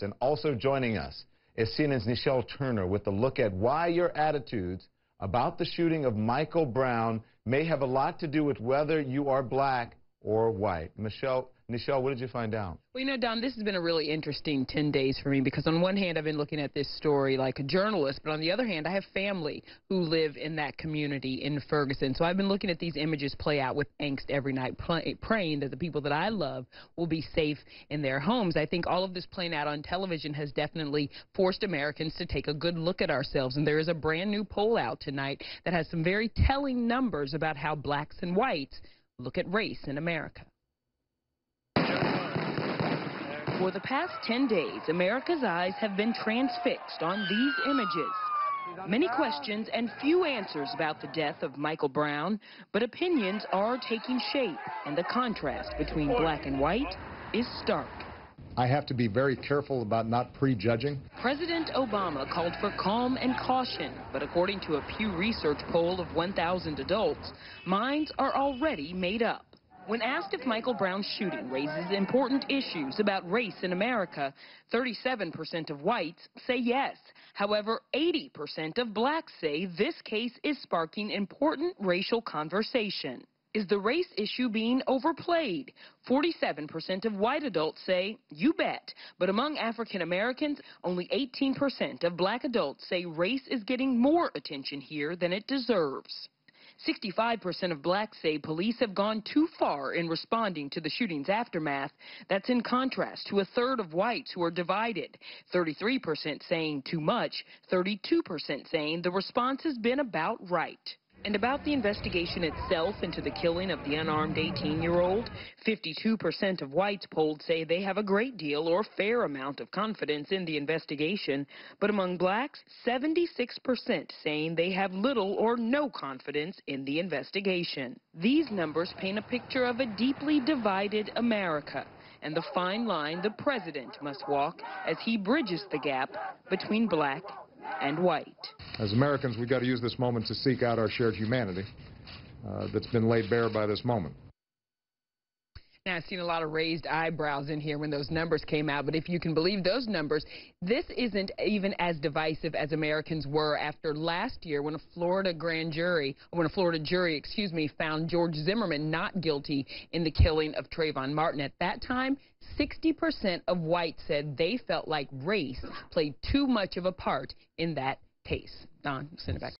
And also joining us is CNN's Nichelle Turner with a look at why your attitudes about the shooting of Michael Brown may have a lot to do with whether you are black or white. Nichelle, what did you find out? Well, you know, Don, this has been a really interesting 10 days for me because on one hand, I've been looking at this story like a journalist, but on the other hand, I have family who live in that community in Ferguson. So I've been looking at these images play out with angst every night, praying that the people that I love will be safe in their homes. I think all of this playing out on television has definitely forced Americans to take a good look at ourselves. And there is a brand new poll out tonight that has some very telling numbers about how blacks and whites look at race in America. For the past 10 days, America's eyes have been transfixed on these images. Many questions and few answers about the death of Michael Brown, but opinions are taking shape, and the contrast between black and white is stark. I have to be very careful about not prejudging. President Obama called for calm and caution, but according to a Pew Research poll of 1,000 adults, minds are already made up. When asked if Michael Brown's shooting raises important issues about race in America, 37% of whites say yes. However, 80% of blacks say this case is sparking important racial conversation. Is the race issue being overplayed? 47% of white adults say, you bet. But among African Americans, only 18% of black adults say race is getting more attention here than it deserves. 65% of blacks say police have gone too far in responding to the shooting's aftermath. That's in contrast to a third of whites who are divided. 33% saying too much, 32% saying the response has been about right. And about the investigation itself into the killing of the unarmed 18-year-old, 52% of whites polled say they have a great deal or fair amount of confidence in the investigation. But among blacks, 76% saying they have little or no confidence in the investigation. These numbers paint a picture of a deeply divided America and the fine line the president must walk as he bridges the gap between black and white. As Americans, we've got to use this moment to seek out our shared humanity that's been laid bare by this moment. Now, I've seen a lot of raised eyebrows in here when those numbers came out, but if you can believe those numbers, this isn't even as divisive as Americans were after last year when a Florida jury, found George Zimmerman not guilty in the killing of Trayvon Martin. At that time, 60% of whites said they felt like race played too much of a part in that case. Don, send it back.